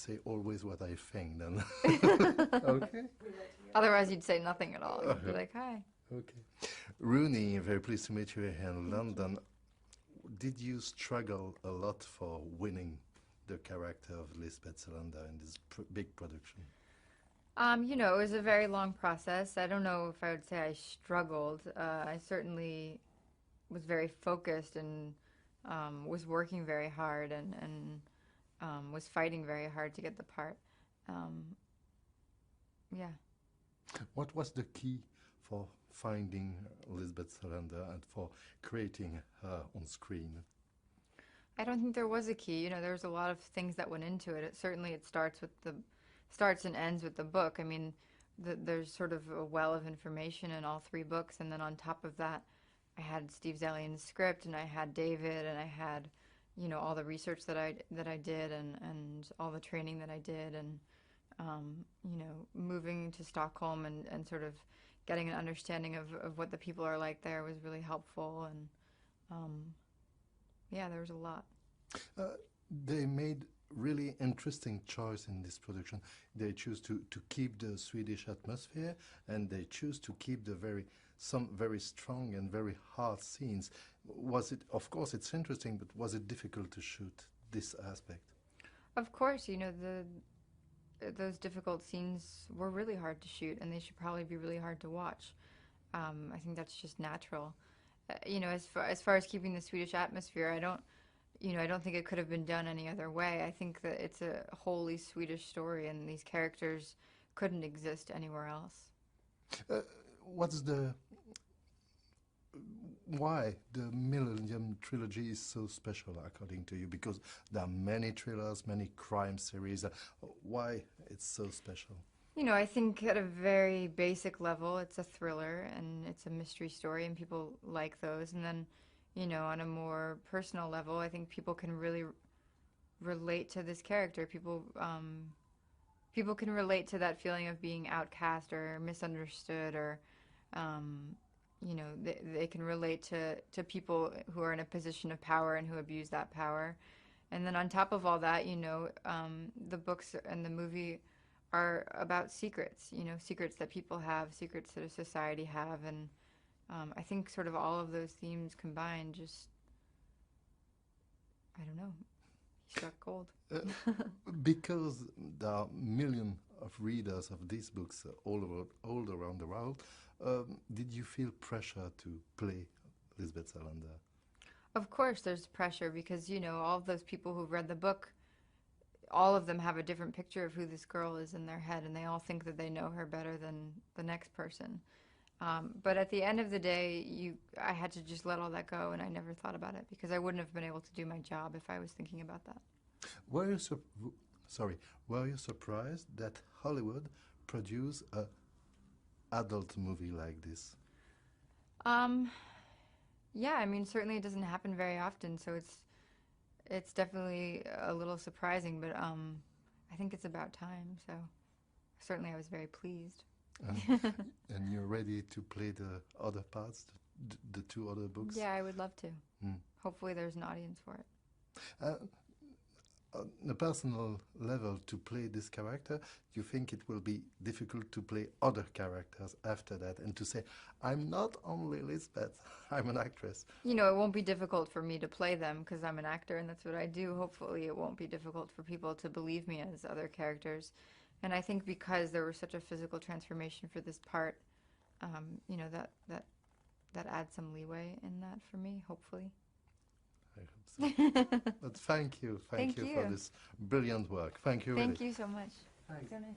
say always what I think then. Okay. Otherwise, you'd say nothing at all. You'd be like, hi. Okay. Rooney, very pleased to meet you here in London. Did you struggle a lot for winning the character of Lisbeth Salander in this big production? You know, it was a very long process. I don't know if I would say I struggled. I certainly was very focused and was working very hard and was fighting very hard to get the part. Yeah. What was the key for finding Lisbeth Salander and for creating her on screen? I don't think there was a key. You know, there's a lot of things that went into it. Certainly it starts and ends with the book. I mean, there's sort of a well of information in all three books, and then on top of that, I had Steve Zalian's script, and I had David, and I had, you know, all the research that I did, and all the training that I did, and you know, moving to Stockholm and sort of getting an understanding of what the people are like there was really helpful, and yeah, there was a lot. They made really interesting choice in this production. They choose to keep the Swedish atmosphere, and they choose to keep some very strong and very hard scenes. Was it, of course it's interesting, but was it difficult to shoot this aspect? Of course, you know, those difficult scenes were really hard to shoot, and they should probably be really hard to watch. I think that's just natural. You know, as far as keeping the Swedish atmosphere, I don't think it could have been done any other way. I think that it's a wholly Swedish story, and these characters couldn't exist anywhere else. Why the Millennium Trilogy is so special, according to you? Because there are many thrillers, many crime series. Why it's so special? You know, I think at a very basic level, it's a thriller and it's a mystery story, and people like those. And then, you know, on a more personal level, I think people can really relate to this character. People can relate to that feeling of being outcast or misunderstood, or you know, they can relate to people who are in a position of power and who abuse that power. And then on top of all that, you know, the books and the movie are about secrets, you know, secrets that people have, secrets that a society have, and I think sort of all of those themes combined just, I don't know, he struck gold. Because there are millions of readers of these books all around the world, did you feel pressure to play Lisbeth Salander? Of course there's pressure, because, you know, all of those people who've read the book, all of them have a different picture of who this girl is in their head, and they all think that they know her better than the next person. But at the end of the day, I had to just let all that go, and I never thought about it, because I wouldn't have been able to do my job if I was thinking about that. Were you surprised that Hollywood produced an adult movie like this? Yeah, I mean, certainly it doesn't happen very often, so it's definitely a little surprising, but I think it's about time, so certainly I was very pleased. And you're ready to play the other parts, the two other books? Yeah, I would love to. Hopefully there's an audience for it. On a personal level, to play this character, you think it will be difficult to play other characters after that, and to say, I'm not only Lisbeth, I'm an actress? You know, it won't be difficult for me to play them, because I'm an actor and that's what I do. Hopefully it won't be difficult for people to believe me as other characters. And I think because there was such a physical transformation for this part, you know, that adds some leeway in that for me, hopefully. I hope so. But thank you Thank you you for this brilliant work. Thank you. Thank really. you so much. Thanks. So nice.